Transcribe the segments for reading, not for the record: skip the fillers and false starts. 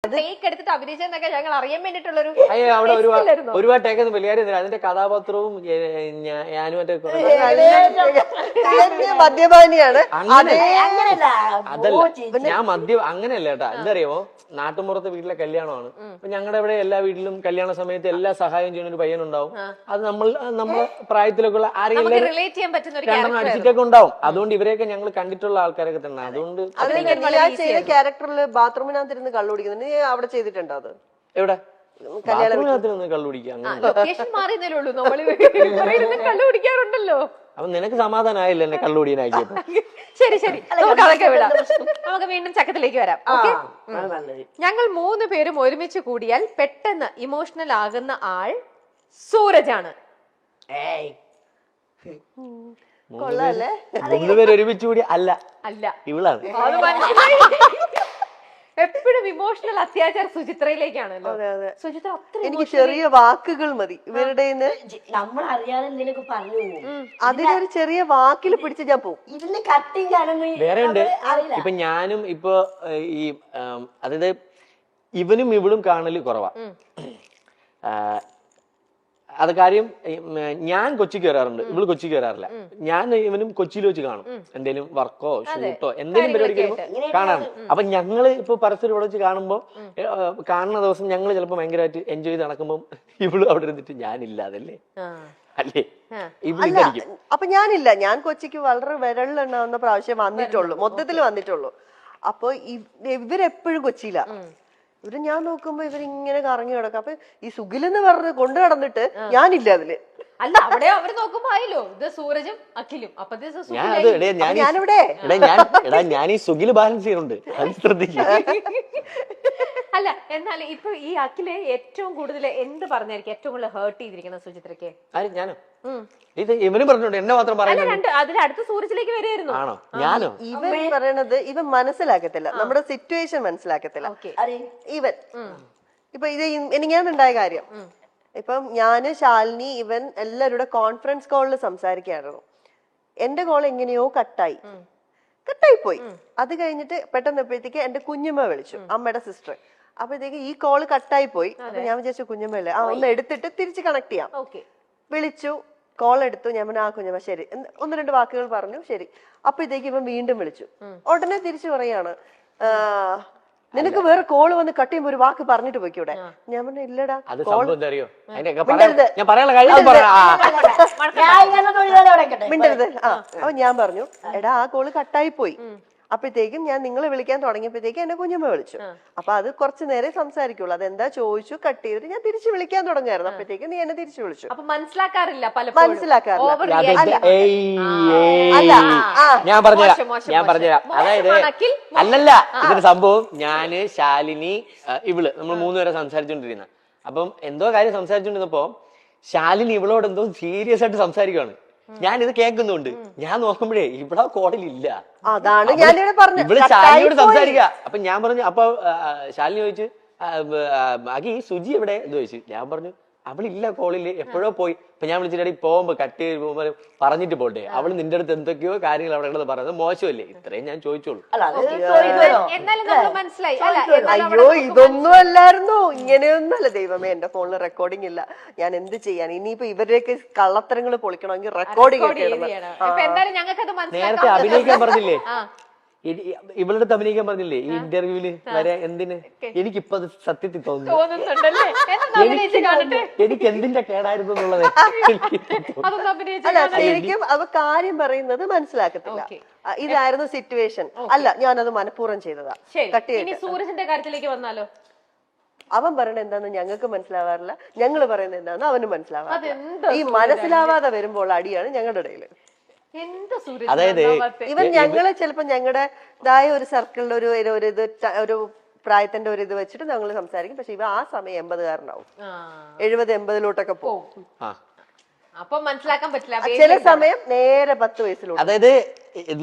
Take എടുത്തിട്ട് അഭിനയിച്ചെന്നൊക്കെ ഞങ്ങൾ അറിയാൻ വേണ്ടിട്ടുള്ളൊരു അവിടെ ഒരുപാട് ടേക്ക് ഒന്നും വലിയ കാര്യമൊന്നുമില്ല. അതിന്റെ കഥാപാത്രവും ഞാനും മദ്യപാനിയാണ്. അതല്ല, ഞാൻ മദ്യം അങ്ങനെയല്ല കേട്ടാ. എന്തറിയാമോ, നാട്ടുമ്പുറത്തെ വീട്ടിലെ കല്യാണമാണ്. അപ്പൊ ഞങ്ങളുടെ ഇവിടെ എല്ലാ വീട്ടിലും കല്യാണ സമയത്ത് എല്ലാ സഹായം ചെയ്യുന്ന ഒരു പയ്യനുണ്ടാവും. അത് നമ്മളെ പ്രായത്തിലൊക്കെ ഉള്ള ആരെങ്കിലും രണ്ടെണ്ണം അടിച്ചിട്ടൊക്കെ ഉണ്ടാവും. അതുകൊണ്ട് ഇവരെയൊക്കെ ഞങ്ങൾ കണ്ടിട്ടുള്ള ആൾക്കാരൊക്കെ തന്നെ. അതുകൊണ്ട് ചെയ്ത ക്യാരക്ടറിൽ ബാത്റൂമിനകത്തിരുന്ന് കള്ളുപിടിക്കുന്നു. നീ അവിടെ ചെയ്തിട്ടുണ്ടോ അത്? എവിടെ ബാത്റൂമിനകത്തിരുന്ന് കള്ളുപിടിക്കാം? കള്ളുപിടിക്കാറുണ്ടല്ലോ. അപ്പൊ നിനക്ക് സമാധാനമായില്ല എന്നെ കള്ളുപിടിയനാക്കിയപ്പോ. ശരി ശരി, നമുക്ക് അതൊക്കെ വിടാം. നമുക്ക് വീണ്ടും ചക്കത്തിലേക്ക് വരാം. ഞങ്ങൾ 3 പേരും ഒരുമിച്ച് കൂടിയാൽ പെട്ടെന്ന് ഇമോഷണൽ ആകുന്ന ആൾ സൂരജാണ്. 3 പേര് ഒരുമിച്ച് കൂടി അല്ല ഇവളാണ്. എപ്പോഴും ഇമോഷണൽ അത്യാചാർ സുചിത്രയിലേക്കാണല്ലോ. സുചിത്ര എനിക്ക് ചെറിയ വാക്കുകൾ മതി ഇവരുടെ. നമ്മൾ അറിയാതെ എന്തെങ്കിലും പറഞ്ഞു അതിലൊരു ചെറിയ വാക്കിൽ പിടിച്ച് ഞാൻ പോകും. ഇതിന് കട്ടിങ് ആണെന്ന് വേറെ ഉണ്ട്. ഇപ്പൊ ഞാനും ഇപ്പൊ ഈ അതായത് ഇവനും ഇവളും കാണല് കുറവാ. അത് കാര്യം ഞാൻ കൊച്ചിക്ക് വരാറുണ്ട്, ഇവള് കൊച്ചിക്ക് വരാറില്ല. ഞാൻ ഇവനും കൊച്ചിയിൽ വെച്ച് കാണും. എന്തെങ്കിലും വർക്കോ ഷൂട്ടോ എന്തെങ്കിലും പരിപാടിക്ക് വരുമ്പോ കാണാറുണ്ട്. അപ്പൊ ഞങ്ങള് ഇപ്പൊ പരസ്പരം ഇവിടെ വെച്ച് കാണുമ്പോ കാണുന്ന ദിവസം ഞങ്ങള് ചിലപ്പോ ഭയങ്കരമായിട്ട് എൻജോയ് ചെയ്ത് നടക്കുമ്പോ ഇവള് അവിടെ ഇരുന്നിട്ട് ഞാനില്ലാതല്ലേ അല്ലേ ഇവളിരിക്കും. അപ്പൊ ഞാനില്ല, ഞാൻ കൊച്ചിക്ക് വളരെ വിരളിലെണ്ണാവുന്ന പ്രാവശ്യം വന്നിട്ടുള്ളൂ, മൊത്തത്തിൽ വന്നിട്ടുള്ളൂ. അപ്പൊ ഇവരെപ്പോഴും കൊച്ചിയില്ല. ഇവര് ഞാൻ നോക്കുമ്പോ ഇവരിങ്ങനെ കറങ്ങി കിടക്കും. അപ്പൊ ഈ സുഖിലെന്ന് പറഞ്ഞ് കൊണ്ടു നടന്നിട്ട് ഞാനില്ല അതില്. അല്ല, അവിടെ അവര് നോക്കുമ്പോ ആയല്ലോ ഇത് സൂരജും അഖിലും. അപ്പൊ ഞാനിവിടെ ഞാൻ ഈ സുഖില് ബാലൻസ് ചെയ്യുന്നുണ്ട്, അത് ശ്രദ്ധിക്കും. അല്ല, എന്നാൽ ഇപ്പൊ ഈ അഖിലെ ഏറ്റവും കൂടുതൽ എന്ത് പറഞ്ഞായിരിക്കും ഏറ്റവും കൂടുതൽ ഹേർട്ട് ചെയ്തിരിക്കുന്ന സുചിത്രക്ക്? ഞാനോ? ഇത് ഇവനും പറഞ്ഞോണ്ട് എന്നെ മാത്രം പറയുന്നത്. അതിലടുത്ത സൂരജിലേക്ക് വരികയായിരുന്നു. ആണോ? ഞാനോ? ഇവൻ പറയണത് ഇവൻ മനസ്സിലാക്കത്തില്ല, നമ്മുടെ സിറ്റുവേഷൻ മനസ്സിലാക്കത്തില്ല. ഇവൻ ഇപ്പൊ ഇത് എനിക്കാണുണ്ടായ കാര്യം. ഇപ്പം ഞാന്, ശാലിനി, ഇവൻ എല്ലാവരുടെ കോൺഫറൻസ് കോളിൽ സംസാരിക്കായിരുന്നു. എന്റെ കോൾ എങ്ങനെയോ കട്ടായി പോയി. അത് കഴിഞ്ഞിട്ട് പെട്ടെന്നപ്പോഴത്തേക്ക് എന്റെ കുഞ്ഞമ്മ വിളിച്ചു, അമ്മയുടെ സിസ്റ്റർ. അപ്പോഴത്തേക്ക് ഈ കോള് കട്ടായി പോയി. അപ്പൊ ഞാൻ വിചാരിച്ചു കുഞ്ഞമ്മല്ലേ, ഒന്ന് എടുത്തിട്ട് തിരിച്ച് കണക്ട് ചെയ്യാം. വിളിച്ചു, കോൾ എടുത്തു. ഞാൻ പറഞ്ഞു കുഞ്ഞമ്മ ശരി, 1-2 വാക്കുകൾ പറഞ്ഞു, ശരി. അപ്പോഴത്തേക്ക് ഇവൻ വീണ്ടും വിളിച്ചു. ഉടനെ തിരിച്ചു പറയാണ്, നിനക്ക് വേറെ കോള് വന്ന് കട്ട് ചെയ്യുമ്പോ ഒരു വാക്ക് പറഞ്ഞിട്ട് പോയിക്കൂടെ? ഞാൻ പറഞ്ഞു ഇല്ലടാ. മിണ്ടരുത്. അപ്പൊ ഞാൻ പറഞ്ഞു എടാ ആ കോള് കട്ടായി പോയി. അപ്പോഴത്തേക്കും ഞാൻ നിങ്ങളെ വിളിക്കാൻ തുടങ്ങിയപ്പോഴത്തേക്കും എന്നെ കുഞ്ഞമ്മ വിളിച്ചു. അപ്പൊ അത് കുറച്ചു നേരം സംസാരിക്കുള്ളൂ. അതെന്താ ചോദിച്ചു, കട്ട് ചെയ്തിട്ട് ഞാൻ തിരിച്ചു വിളിക്കാൻ തുടങ്ങായിരുന്നു. അപ്പോഴത്തേക്കും നീ എന്നെ തിരിച്ചു വിളിച്ചു. മനസ്സിലാക്കാറില്ല. ഞാൻ പറഞ്ഞുതരാം. അതായത് അല്ലല്ല, ഇതൊരു സംഭവം. ഞാന്, ശാലിനി, ഇവള് നമ്മൾ 3 പേരെ സംസാരിച്ചോണ്ടിരുന്ന. അപ്പം എന്തോ കാര്യം സംസാരിച്ചോണ്ടിരുന്നപ്പോ ശാലിനി ഇവളോട് എന്തോ സീരിയസ് ആയിട്ട് സംസാരിക്കുവാണ്. ഞാൻ ഇത് കേൾക്കുന്നുണ്ട്. ഞാൻ നോക്കുമ്പോഴേ ഇവിടെ കോളിലില്ല. അതാണ് ഞാൻ ഇവള് ശാലിനിയോട് സംസാരിക്കുക. അപ്പൊ ഞാൻ പറഞ്ഞു, അപ്പൊ ശാലിനി ചോദിച്ചു അഖി സുജി എവിടെ എന്ന് ചോദിച്ചു. ഞാൻ പറഞ്ഞു അവളില്ല കോളില്, എപ്പോഴോ പോയി. അപ്പൊ ഞാൻ വിളിച്ചിട്ട് പോകുമ്പോ കട്ട് ചെയ്ത് പോകുമ്പോ പറഞ്ഞിട്ട് പോട്ടെ, അവള് നിന്റെ അടുത്ത് എന്തൊക്കെയോ കാര്യങ്ങൾ അവിടെ കിടന്ന് പറയുന്നത് മോശമല്ലേ? ഇത്രയും ഞാൻ ചോദിച്ചോളൂ. അയ്യോ ഇതൊന്നും അല്ലായിരുന്നു, ഇങ്ങനെയൊന്നുമല്ല. ദൈവമേ, എന്റെ ഫോണിൽ റെക്കോർഡിംഗ് ഇല്ല, ഞാൻ എന്ത് ചെയ്യാൻ? ഇനിയിപ്പോ ഇവരുടെയൊക്കെ കള്ളത്തരങ്ങൾ പൊളിക്കണമെങ്കിൽ റെക്കോർഡിംഗ് ഒക്കെ നേരത്തെ അഭിനയിക്കാൻ പറഞ്ഞില്ലേ, ഇവളുടെ അടുത്ത് അഭിനയിക്കാൻ പറഞ്ഞില്ലേ ഈ ഇന്റർവ്യൂല് വരെ? എന്തിന്? എനിക്കിപ്പോ അത് സത്യത്തിൽ തോന്നുന്നു എനിക്ക് എന്തിന്റെ കേടായിരുന്നു എന്നുള്ളത്. അല്ല, ശരിക്കും അവ കാര്യം പറയുന്നത് മനസ്സിലാക്കത്തില്ല. ഇതായിരുന്നു സിറ്റുവേഷൻ. അല്ല, ഞാനത് മനഃപൂർവ്വം ചെയ്തതാ. സൂരജിന്റെ കാര്യത്തിലേക്ക് വന്നാലോ? അവൻ പറയണത് എന്താന്ന് ഞങ്ങൾക്ക് മനസ്സിലാവാറില്ല, ഞങ്ങള് പറയുന്നത് എന്താന്ന് അവന് മനസ്സിലാവാറില്ല. ഈ മനസ്സിലാവാതെ വരുമ്പോൾ അടിയാണ് ഞങ്ങളുടെ ഇടയില്. അതായത് ഇവൻ ഞങ്ങള് ചിലപ്പോ ഞങ്ങളുടേതായ ഒരു സർക്കിളിൽ ഒരു പ്രായത്തിന്റെ ഒരു ഇത് വെച്ചിട്ട് ഞങ്ങൾ സംസാരിക്കും. പക്ഷെ ഇവ ആ സമയം 80-കാരനാവും, 70-80-ലോട്ടൊക്കെ പോകും. അപ്പൊ മനസ്സിലാക്കാൻ പറ്റില്ല. ചില സമയം നേരെ 10 വയസ്സിലോട്ട്. അതായത്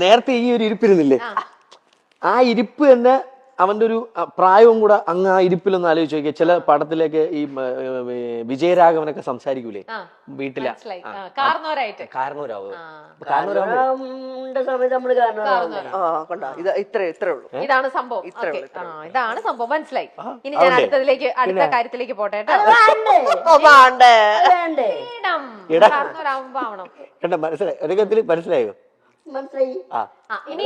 നേരത്തെ ഈ ഒരു ഇരിപ്പിരുന്നില്ലേ, ആ ഇരിപ്പ് തന്നെ അവന്റെ ഒരു പ്രായവും കൂടെ അങ്ങ് ആ ഇരിപ്പിലൊന്ന് ആലോചിച്ച് നോക്കിയാൽ ചില പടത്തിലേക്ക് ഈ വിജയരാഘവനൊക്കെ സംസാരിക്കൂലേ വീട്ടിലെ മനസ്സിലായി. കാരണവരായിട്ട്. കാരണവരാവും സമയത്ത് നമ്മള് കാരണം കണ്ടോ ഇത് ഇത്രേ ഉള്ളൂ. ഇതാണ് സംഭവം. Okay. ഇതാണ് സംഭവം, മനസ്സിലായി. ഇനി ഞാൻ അടുത്ത കാര്യത്തിലേക്ക് പോട്ടെ കേട്ടോ. വേണ്ടേ വേണ്ടേ കാരണവരാകുമ്പോ ആവണം. മനസ്സിലായി ഒരു കത്തിൽ മനസ്സിലായോ മനസ്സിലായി. ആ ഇനി